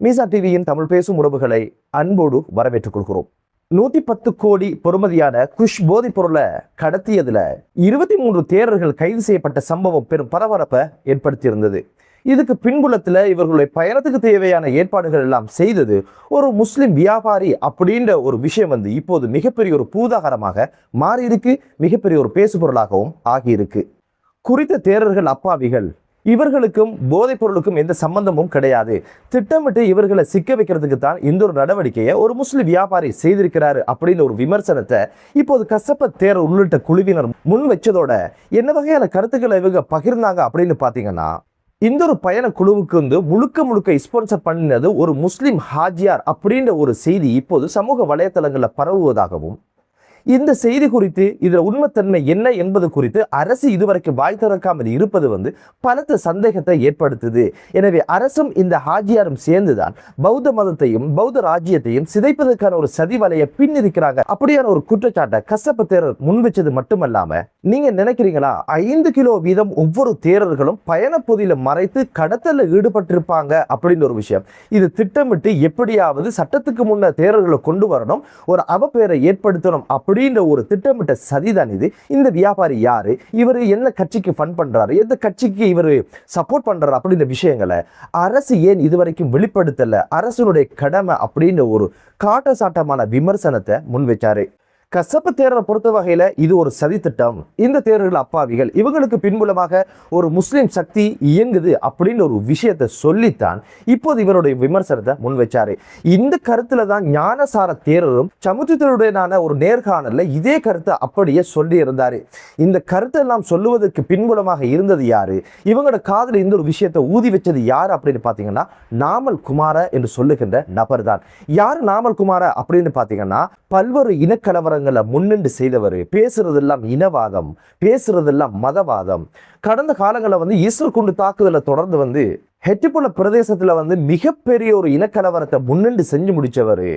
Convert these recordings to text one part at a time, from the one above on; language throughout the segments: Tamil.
மீசா டிவியின் தமிழ் பேசும் உறவுகளை அன்போடு வரவேற்றுக் கொள்கிறோம். 110 கோடி பொறுமதியான குஷ் போதைப் பொருளை கடத்தியதுல 23 தேரர்கள் கைது செய்யப்பட்ட சம்பவம் பெரும் பரபரப்பை ஏற்படுத்தியிருந்தது. இதுக்கு பின்புலத்துல இவர்களுடைய பயணத்துக்கு தேவையான ஏற்பாடுகள் எல்லாம் செய்தது ஒரு முஸ்லிம் வியாபாரி அப்படின்ற ஒரு விஷயம் இப்போது மிகப்பெரிய ஒரு பூதாகரமாக மாறி இருக்கு, மிகப்பெரிய ஒரு பேசுபொருளாகவும் ஆகியிருக்கு. குறித்த தேரர்கள் அப்பாவிகள், இவர்களுக்கும் போதைப் பொருளுக்கும் எந்த சம்பந்தமும் கிடையாது. திட்டமிட்டு இவர்களை சிக்க வைக்கிறதுக்கு தான் இந்த ஒரு நடவடிக்கையை ஒரு முஸ்லிம் வியாபாரி செய்திருக்கிறாரு அப்படின்னு ஒரு விமர்சனத்தை இப்போது கசப்ப தேரர் உள்ளிட்ட குழுவினர் முன் வச்சதோட என்ன வகையான கருத்துக்களை இவங்க பகிர்ந்தாங்க அப்படின்னு பாத்தீங்கன்னா, இந்த ஒரு பயண குழுவுக்கு முழுக்க முழுக்க ஸ்பான்சர் பண்ணினது ஒரு முஸ்லிம் ஹாஜியார் அப்படின்ற ஒரு செய்தி இப்போது சமூக வலைதளங்களில் பரவுவதாகவும், இந்த செய்தி குறித்து இதுல உண்மைத்தன்மை என்ன என்பது குறித்து அரசு இதுவரைக்கும் வாய் திறக்காமல் இருப்பது பலத்த சந்தேகத்தை ஏற்படுத்துது. எனவே அரசும் இந்த ஹாஜியாரும் சேர்ந்துதான் பௌத்த மதத்தையும் பௌத்த ராஜ்யத்தையும் சிதைப்பதற்கான ஒரு சதி வலையை பின்னிருக்கிறாங்க அப்படியான ஒரு குற்றச்சாட்டை கசப்ப தேரர் முன் வச்சது மட்டுமல்லாம, நீங்க நினைக்கிறீங்களா 5 கிலோ வீதம் ஒவ்வொரு தேரர்களும் பயணப்பகுதியில மறைத்து கடத்தல ஈடுபட்டிருப்பாங்க அப்படின்னு ஒரு விஷயம். இது திட்டமிட்டு எப்படியாவது சட்டத்துக்கு முன்ன தேரர்களை கொண்டு வரணும், ஒரு அவப்பெயரை ஏற்படுத்தணும் அப்படின்ற ஒரு திட்டமிட்ட சதிதான் இது. இந்த வியாபாரி யாரு, இவர் என்ன கட்சிக்கு ஃபண்ட் பண்றாரு, எந்த கட்சிக்கு இவர் சப்போர்ட் பண்றாரு அப்படின்ற விஷயங்களை அரசு ஏன் இதுவரைக்கும் வெளிப்படுத்தல, அரசுடைய கடமை அப்படின்ற ஒரு காட்டசாட்டமான விமர்சனத்தை முன் வச்சாரு. கசப்ப தேரரை பொறுத்த வகையில இது ஒரு சதி திட்டம், இந்த தேரர்கள் அப்பாவிகள், இவங்களுக்கு பின்புலமாக ஒரு முஸ்லிம் சக்தி இயங்குது அப்படின்னு ஒரு விஷயத்தை சொல்லித்தான் இப்போது இவருடைய விமர்சனத்தை முன் வச்சாரு. இந்த கருத்துல தான் ஞானசார தேரரும் சமுத்திரத்துடனான ஒரு நேர்காணல்ல இதே கருத்தை அப்படியே சொல்லி இருந்தாரு. இந்த கருத்தை எல்லாம் சொல்லுவதற்கு பின்புலமாக இருந்தது யாரு, இவங்களோட காதல இந்த ஒரு விஷயத்தை ஊதி வச்சது யாரு அப்படின்னு பாத்தீங்கன்னா, நாமல் குமார என்று சொல்லுகின்ற நபர் தான். யாரு நாமல் குமார அப்படின்னு பாத்தீங்கன்னா, பல்வேறு இனக்கலவரங்களை முன்னின்று செய்தவர். பேசுறதெல்லாம் இனவாதம், பேசுறதெல்லாம் மதவாதம். கடந்த காலங்களில் ஈஸ்வர் குண்டு தாக்குதலை தொடர்ந்து ஹெட்டிப்புல பிரதேசத்துல மிகப்பெரிய ஒரு இனக்கலவரத்தை முன்னின்று செஞ்சு முடிச்சவர்.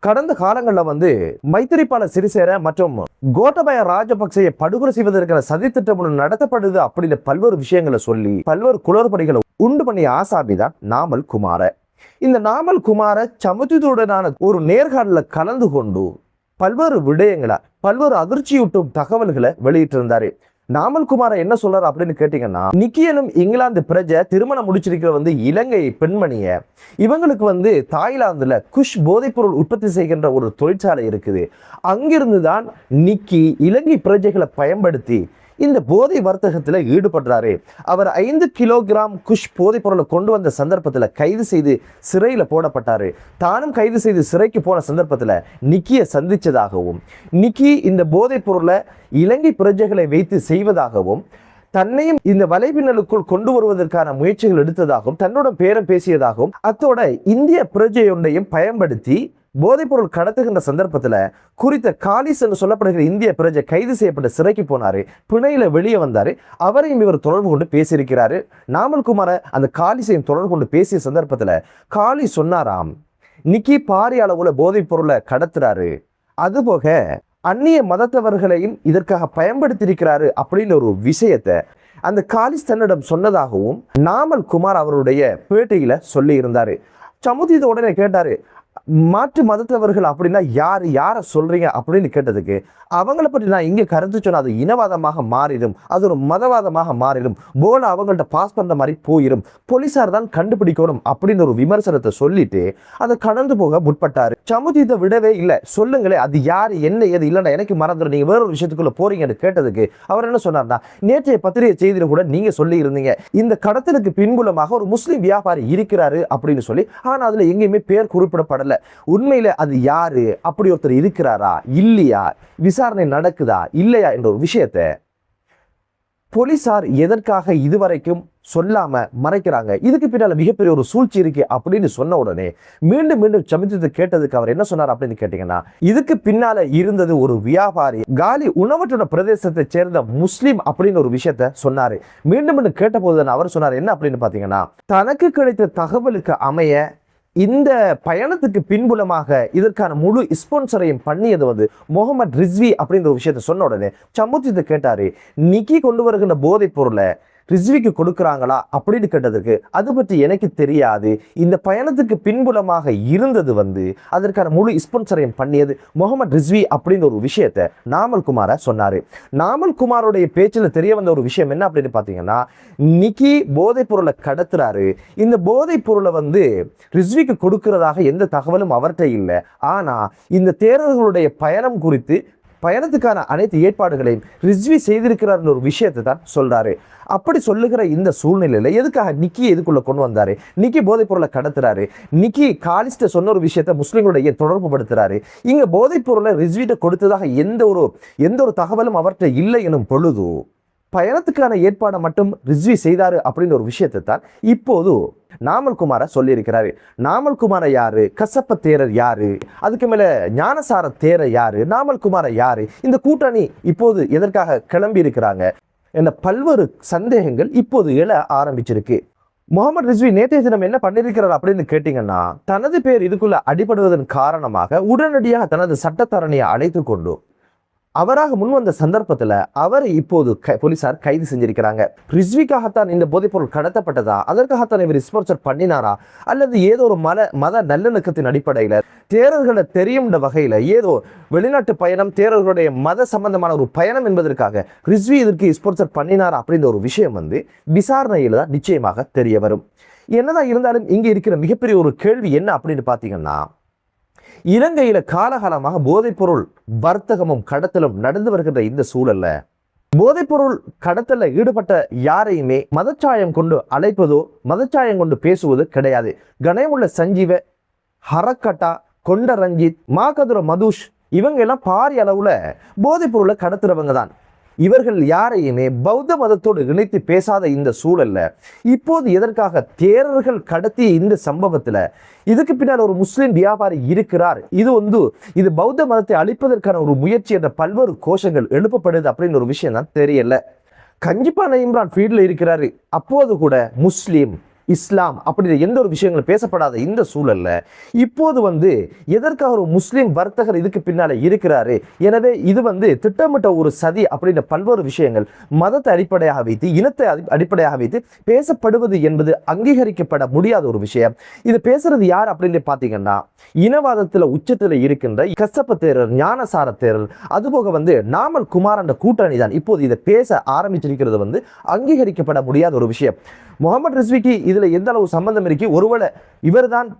கடந்த காலங்களில் மைத்திரிபால சிறிசேன மற்றும் கோட்டபய ராஜபக்சேயை படுகொலை செய்வதற்கான சதி திட்டம் நடத்தப்படுது அப்படின்னு பல்வேறு விஷயங்களை சொல்லி பல்வேறு குளறுபடிகளை உண்டு பண்ணிய ஆசாமிதான் நாமல் குமார. இந்த நாமல் குமார சமுத்திரத்துடனான ஒரு நேர்காணலில் கலந்து கொண்டு பல்வேறு விடயங்களை, பல்வேறு அதிர்ச்சியூட்டும் தகவல்களை வெளியிட்டிருந்தாரு. நாமல் குமார என்ன சொல்றாரு அப்படின்னு கேட்டீங்கன்னா, நிக்கியனும் இங்கிலாந்து பிரஜை திருமணம் முடிச்சிருக்கிற இலங்கை பெண்மணிய, இவங்களுக்கு தாய்லாந்துல குஷ் போதைப்பொருள் உற்பத்தி செய்கின்ற ஒரு தொழிற்சாலை இருக்குது. அங்கிருந்து தான் நிக்கி இலங்கை பிரஜைகளை பயன்படுத்தி இந்த போதை வர்த்தகத்துல ஈடுபடுறாரு. அவர் 5 கிலோகிராம் குஷ் போதைப் பொருளை கொண்டு வந்த சந்தர்ப்பத்தில் கைது செய்து சிறையில போடப்பட்டாரு. தானும் கைது செய்து சிறைக்கு போன சந்தர்ப்பத்தில் நிக்கியை சந்திச்சதாகவும், நிக்கி இந்த போதைப் பொருளை இலங்கை பிரஜைகளை வைத்து செய்வதாகவும், தன்னையும் இந்த வலைப்பின்னலுக்குள் கொண்டு வருவதற்கான முயற்சிகள் எடுத்ததாகவும், தன்னோட பேரம் பேசியதாகவும், அத்தோட இந்திய பிரஜையொன்றையும் பயன்படுத்தி போதைப்பொருள் கடத்துகின்ற சந்தர்ப்பத்தில் குறித்த காலிஸ் என்று சொல்லப்படுகிற இந்திய பிரஜை கைது செய்யப்பட்ட சிறைக்கு போனாரு. பிணையில வெளியே வந்தாரு. அவரையும் இவர் தொடர்பு கொண்டு பேசியிருக்கிறாரு. நாமல் குமார அந்த காலிஸையும் தொடர்பு கொண்டு பேசிய சந்தர்ப்பத்தில் காலி சொன்னாராம், நிக்கி பாரிய அளவுல போதைப் பொருளை கடத்துறாரு, அதுபோக அந்நிய மதத்தவர்களையும் இதற்காக பயன்படுத்தியிருக்கிறாரு அப்படின்னு ஒரு விஷயத்தை அந்த காலிஸ் தன்னிடம் சொன்னதாகவும் நாமல் குமார் அவருடைய பேட்டியில சொல்லி இருந்தாரு. சமுத்திரத்தை உடனே கேட்டாரு, மாற்று மதத்தவர்கள் அப்படின்னா யாரை சொல்றீங்க அப்படின்னு கேட்டதுக்கு, அவங்கள பற்றி நான் இங்கே கருத்து சொன்னால் அது இனவாதமாக மாறிடும், அது ஒரு மதவாதமாக மாறிடும், போல அவங்கள்ட்ட பாஸ் பண்ற மாதிரி போயிடும், போலீசார் தான் கண்டுபிடிக்கணும் அப்படின்னு ஒரு விமர்சனத்தை சொல்லிட்டு அதை கடந்து போக முற்பட்டாரு. சமுத்திரத்தை விடவே இல்லை, சொல்லுங்களே அது யாரு என்ன ஏது, இல்லைன்னா எனக்கு மறந்துடும், நீங்க வேற ஒரு விஷயத்துக்குள்ள போறீங்கன்னு கேட்டதுக்கு அவர் என்ன சொன்னார்னா, நேற்றைய பத்திரிகை செய்தியில கூட நீங்க சொல்லி இருந்தீங்க இந்த கடத்தலுக்கு பின்புலமாக ஒரு முஸ்லிம் வியாபாரி இருக்கிறாரு அப்படின்னு சொல்லி. ஆனா அதுல எங்கேயுமே பேர் குறிப்பிடப்படல. உண்மையில அது யாரு, அப்படி ஒருத்தர் இருக்கிறாரா இல்லையா, விசாரணை நடக்குதா இல்லையா என்ற ஒரு விஷயத்தை போலீசார் எதற்காக இதுவரைக்கும் சொல்லாம மறைக்கிறாங்க, இதுக்கு பின்னால மிகப்பெரிய ஒரு சூழ்ச்சி இருக்கு அப்படின்னு சொன்ன உடனே மீண்டும் மீண்டும் சமித்து கேட்டதுக்கு அவர் என்ன சொன்னார் அப்படின்னு கேட்டீங்கன்னா, இதுக்கு பின்னால இருந்தது ஒரு வியாபாரி, காலி உணவற்ற பிரதேசத்தை சேர்ந்த முஸ்லிம் அப்படின்னு ஒரு விஷயத்த சொன்னாரு. மீண்டும் மீண்டும் கேட்ட போது அவர் சொன்னார் என்ன அப்படின்னு பாத்தீங்கன்னா, தனக்கு கிடைத்த தகவலுக்கு அமைய இந்த பயணத்துக்கு பின்புலமாக இதற்கான முழு ஸ்பான்சரையும் பண்ணியது முகமது ரிஸ்வி அப்படின்ற ஒரு விஷயத்த சொன்ன உடனே சமுத்திரத்தை கேட்டாரு, நிக்கி கொண்டு வருகின்ற போதைப் பொருளை ரிஸ்விக்கு கொடுக்குறாங்களா அப்படின்னு கேட்டதுக்கு அது பற்றி எனக்கு தெரியாது, இந்த பயணத்துக்கு பின்புலமாக இருந்தது அதற்கான முழு ஸ்பான்சரையும் பண்ணியது முகமது ரிஸ்வி அப்படின்னு ஒரு விஷயத்தை நாமல் குமார சொன்னாரு. நாமல் குமாரோடைய பேச்சில் தெரிய வந்த ஒரு விஷயம் என்ன அப்படின்னு பார்த்தீங்கன்னா, நிக்கி போதைப் பொருளை கடத்துறாரு, இந்த போதைப் பொருளை ரிஸ்விக்கு கொடுக்கிறதாக எந்த தகவலும் அவர்கிட்ட இல்லை. ஆனா இந்த தேரர்களுடைய பயணம் குறித்து பயணத்துக்கான அனைத்து ஏற்பாடுகளையும் ரிஸ்வி செய்திருக்கிறார் ஒரு விஷயத்தை தான் சொல்றாரு. அப்படி சொல்லுகிற இந்த சூழ்நிலையில எதுக்காக நிக்கி எதுக்குள்ள கொண்டு வந்தாரு? நிக்கி போதைப் பொருளை கடத்துறாரு, நிக்கி காலிஸ்ட சொன்ன ஒரு விஷயத்த முஸ்லிம்களுடைய தொடர்பு படுத்துறாரு. இங்க போதைப் பொருளை ரிஸ்விட்ட கொடுத்ததாக எந்த ஒரு தகவலும் அவர்கிட்ட இல்லை எனும் பொழுது பயணத்துக்கான ஏற்பாடை மட்டும் ரிஸ்வி செய்தாரு அப்படின்னு ஒரு விஷயத்தை தான் இப்போது நாமல் குமார சொல்லியிருக்கிறாரு. நாமல் குமார யாரு, கசப்ப தேரர் யாரு, அதுக்கு மேல ஞானசார தேரர் யாரு, நாமல் குமார யாரு, இந்த கூட்டணி இப்போது எதற்காக கிளம்பி இருக்கிறாங்க என்ற பல்வேறு சந்தேகங்கள் இப்போது எழ ஆரம்பிச்சிருக்கு. முகமது ரிஸ்வி நேற்றைய தினம் என்ன பண்ணியிருக்கிறார் அப்படின்னு கேட்டீங்கன்னா, தனது பேர் இதுக்குள்ள அடிபடுவதன் காரணமாக உடனடியாக தனது சட்டத்தரணியை அழைத்து கொண்டு அவராக முன் வந்த சந்தர்ப்பத்தில் அவரை இப்போது போலீசார் கைது செஞ்சிருக்கிறாங்க. ரிஸ்விக்காகத்தான் இந்த போதைப்பொருள் கடத்தப்பட்டதா, அதற்காகத்தான் இவர் ஸ்பான்சர் பண்ணினாரா, அல்லது ஏதோ ஒரு மத நல்லிணக்கத்தின் அடிப்படையில் தேரர்களை தெரியும் வகையில் ஏதோ வெளிநாட்டு பயணம், தேரர்களுடைய மத சம்பந்தமான ஒரு பயணம் என்பதற்காக ரிஸ்வி இதற்கு ஸ்பான்சர் பண்ணினாரா அப்படின்ற ஒரு விஷயம் விசாரணையில் தான் நிச்சயமாக தெரிய வரும். என்னதான் இருந்தாலும் இங்கே இருக்கிற மிகப்பெரிய ஒரு கேள்வி என்ன அப்படின்னு பார்த்தீங்கன்னா, இலங்கையில காலகாலமாக போதைப்பொருள் வர்த்தகமும் கடத்தலும் நடந்து வருகின்ற இந்த சூழல்ல போதைப்பொருள் கடத்தல ஈடுபட்ட யாரையுமே மதச்சாயம் கொண்டு அழைப்பதோ மதச்சாயம் கொண்டு பேசுவது கிடையாது. கணேமுள்ள சஞ்சீவ, ஹரக்கட்டா, கொண்ட ரஞ்சித், மாகதுர மதுஷ் இவங்க எல்லாம் பாரிய அளவுல போதைப்பொருளை கடத்துறவங்க தான். இவர்கள் யாரையுமே பௌத்த மதத்தோடு இணைத்து பேசாத இந்த சூழல்ல இப்போது எதற்காக தேரர்கள் கடத்திய இந்த சம்பவத்துல இதுக்கு பின்னால் ஒரு முஸ்லிம் வியாபாரி இருக்கிறார், இது பௌத்த மதத்தை அழிப்பதற்கான ஒரு முயற்சி என்ற பல்வேறு கோஷங்கள் எழுப்பப்படுது அப்படின்னு ஒரு விஷயம் தான் தெரியல. கஞ்சிப்பான இம்ரான் ஃபீல்டில் இருக்கிறாரு, அப்போது கூட முஸ்லீம் இஸ்லாம் அப்படின்ற எந்த ஒரு விஷயங்களும் பேசப்படாத இந்த சூழல்ல இப்போது எதற்காக ஒரு முஸ்லீம் வர்த்தகர் இதுக்கு பின்னால இருக்கிறாரு, எனவே இது திட்டமிட்ட ஒரு சதி அப்படின்ற பல்வேறு விஷயங்கள் மதத்தை அடிப்படையாக வைத்து இனத்தை அடிப்படையாக வைத்து பேசப்படுவது என்பது அங்கீகரிக்கப்பட முடியாத ஒரு விஷயம். இது பேசுறது யார் அப்படின்னு பார்த்தீங்கன்னா, இனவாதத்துல உச்சத்துல இருக்கின்ற கசப்ப தேரர், ஞானசார தேரர், அதுபோக நாமல் குமார் என்ற கூட்டணி தான் இப்போது இதை பேச ஆரம்பிச்சிருக்கிறது அங்கீகரிக்கப்பட முடியாத ஒரு விஷயம். முகமது ரிஸ்விக்கு இதுல எந்த அளவு சம்பந்தம் இருக்கு, ஒருவேளை இவர்தான்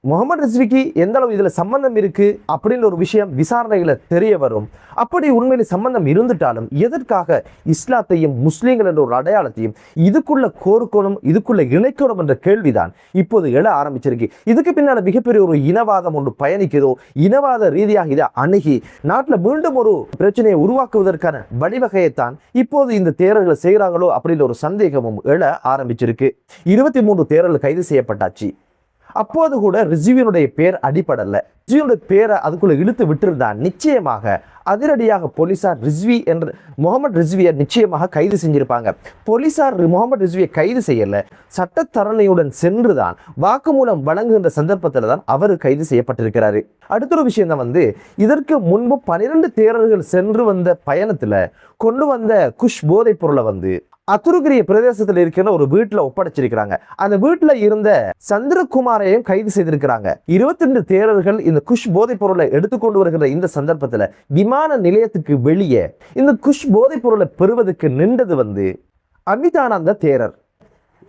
முகமது ரிஸ்விக்கு எந்த அளவு இதுல சம்பந்தம் இருக்கு அப்படின்ற ஒரு விஷயம் விசாரணைகளை தெரிய வரும். அப்படி உண்மையில சம்பந்தம் இருந்துட்டாலும் எதற்காக இஸ்லாத்தையும் முஸ்லீம்கள் என்ற ஒரு அடையாளத்தையும் இதுக்குள்ள கோர்க்கணும், இதுக்குள்ள இணைக்கணும் என்ற கேள்விதான் இப்போது எழ ஆரம்பிச்சிருக்கு. இதுக்கு பின்னால மிகப்பெரிய ஒரு இனவாதம் ஒன்று பயணிக்கிறதோ, இனவாத ரீதியாக இதை அணுகி நாட்டில் மீண்டும் ஒரு பிரச்சனையை உருவாக்குவதற்கான வழிவகையைத்தான் இப்போது இந்த தேரர்களை செய்கிறாங்களோ அப்படின்ற ஒரு சந்தேகமும் எழ ஆரம்பிச்சிருக்கு. 23 தேரர்கள் கைது செய்யப்பட்டாச்சு. அப்போது கூட ரிஸ்வியினுடைய பேர் அடிப்படல, ரிஸ்வியினுடைய பேரை அதுக்குள்ள இழுத்து விட்டிருந்தா நிச்சயமாக அதிரடியாக போலீசார் முகமது ரிஸ்வியை நிச்சயமாக கைது செஞ்சிருப்பாங்க. போலீசார் முகமது ரிஸ்வியை கைது செய்யல, சட்டத்தரணையுடன் சென்றுதான் வாக்குமூலம் வழங்குகின்ற சந்தர்ப்பத்தில் தான் அவர் கைது செய்யப்பட்டிருக்கிறாரு. அடுத்த ஒரு விஷயம் தான் இதற்கு முன்பு 12 தேரர்கள் சென்று வந்த பயணத்துல கொண்டு வந்த குஷ் போதைப் பொருளை அத்துருகிரிய பிரதேசத்தில் இருக்கிற ஒரு வீட்டுல ஒப்படைச்சிருக்கிறாங்க. அந்த வீட்டுல இருந்த சந்திரகுமாரையும் கைது செய்திருக்கிறாங்க. 22 தேரர்கள் இந்த குஷ் போதைப் பொருளை எடுத்துக்கொண்டு வருகிற இந்த சந்தர்ப்பத்துல விமான நிலையத்துக்கு வெளியே இந்த குஷ் போதைப் பொருளை பெறுவதற்கு நின்றது அமிதானந்த தேரர்.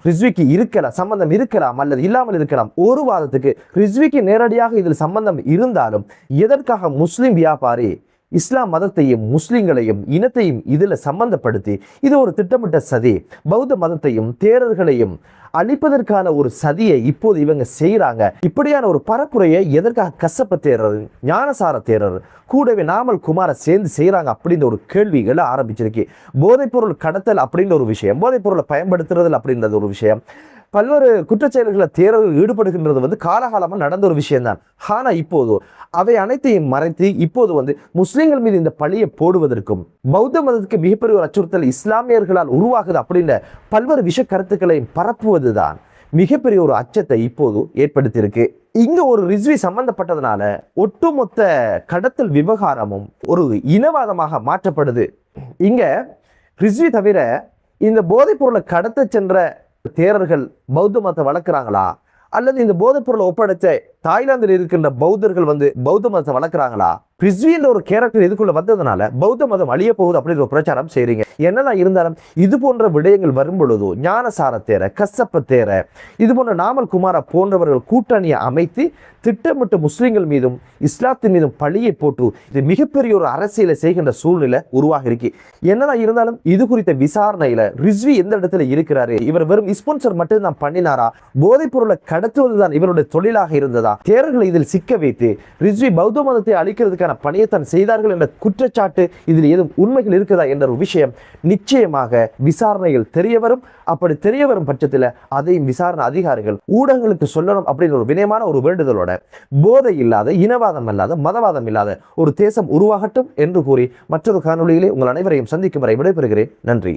ரிஸ்விக்கு இருக்கலாம், சம்பந்தம் இருக்கலாம் அல்லது இல்லாமல் இருக்கலாம். ஒரு வாதத்துக்கு ரிஸ்விக்கு நேரடியாக இதில் சம்பந்தம் இருந்தாலும் எதற்காக முஸ்லிம் வியாபாரி இஸ்லாம் மதத்தையும் முஸ்லிம்களையும் இனத்தையும் இதுல சம்பந்தப்படுத்தி இது ஒரு திட்டமிட்ட சதி, பௌத்த மதத்தையும் தேரர்களையும் அழிப்பதற்கான ஒரு சதியை இப்போது இவங்க செய்யறாங்க. இப்படியான ஒரு பரப்புரையை எதற்காக கசப்ப தேரர், ஞானசார தேரர் கூடவே நாமல் குமார சேர்ந்து செய்யறாங்க அப்படின்ற ஒரு கேள்விகளை ஆரம்பிச்சிருக்கு. போதைப்பொருள் கடத்தல் அப்படின்ற ஒரு விஷயம், போதைப்பொருளை பயன்படுத்துறது அப்படின்றது ஒரு விஷயம், பல்வேறு குற்றச்செயல்களை தேரர்கள் ஈடுபடுகின்றது காலகாலமாக நடந்த ஒரு விஷயம்தான். ஆனா இப்போது அவை அனைத்தையும் மறைத்து இப்போது முஸ்லிம்கள் மீது இந்த பழியை போடுவதற்கும் பௌத்த மதத்துக்கு மிகப்பெரிய ஒரு அச்சுறுத்தல் இஸ்லாமியர்களால் உருவாகுது அப்படின்ற பல்வேறு விஷ கருத்துக்களையும் பரப்புவதுதான் மிகப்பெரிய ஒரு அச்சத்தை இப்போது ஏற்படுத்தியிருக்கு. இங்க ஒரு ரிஸ்வி சம்பந்தப்பட்டதுனால ஒட்டுமொத்த கடத்தல் விவகாரமும் ஒரு இனவாதமாக மாற்றப்படுது. இங்க ரிஸ்வி தவிர இந்த போதைப் பொருளை கடத்த சென்ற தேரர்கள் பௌத்த மதத்தை வளர்க்குறாங்களா, அல்லது இந்த போதைப் பொருளை ஒப்படைச்ச தாய்லாந்தில் இருக்கின்ற பௌத்தர்கள் பௌத்த மதத்தை வளர்க்குறாங்களா? ரிஸ்வி என்ற ஒரு கேரக்டர் இதுக்குள்ள வந்ததுனால பௌத்த மதம் அழிய போகுது அப்படின்ற ஒரு பிரச்சாரம் செய்றீங்க. என்னதான் இருந்தாலும் இது போன்ற விடயங்கள் வரும் பொழுதோ ஞானசார தேர, கசப்ப தேர, இது போன்ற நாமல் குமாரா போன்றவர்கள் கூட்டணியை அமைத்து திட்டமிட்டு முஸ்லிம்கள் மீதும் இஸ்லாத்தின் மீதும் பழியை போட்டு இது மிகப்பெரிய ஒரு அரசியலை செய்கின்ற சூழ்நிலை உருவாகி இருக்கு. என்னதான் இருந்தாலும் இது குறித்த விசாரணையில ரிஸ்வி எந்த இடத்துல இருக்கிறாரு, இவர் வெறும் ஸ்பான்சர் மட்டும் தான் பண்ணினாரா, போதைப் பொருளை கடத்துவதுதான் இவருடைய தொழிலாக இருந்ததா, தேரர்களை இதில் சிக்க வைத்து ரிஸ்வி பௌத்த மதத்தை அழிக்கிறதுக்கான பணியைத்தான் செய்தார்கள் என்ற குற்றச்சாட்டு இதில் ஏதும் உண்மைகள் இருக்கிறதா என்ற ஒரு விஷயம் நிச்சயமாக விசாரணையில் தெரிய வரும். அப்படி தெரிய வரும் பட்சத்தில் அதையும் விசாரணை அதிகாரிகள் ஊடகங்களுக்கு சொல்லணும் அப்படின்னு ஒரு வினயமான ஒரு வேண்டுதலோட போதை இல்லாத, இனவாதம் இல்லாத, மதவாதம் இல்லாத ஒரு தேசம் உருவாகட்டும் என்று கூறி மற்றொரு காணொளியிலே உங்கள் அனைவரையும் சந்திக்கும் வரை விடைபெறுகிறேன். நன்றி.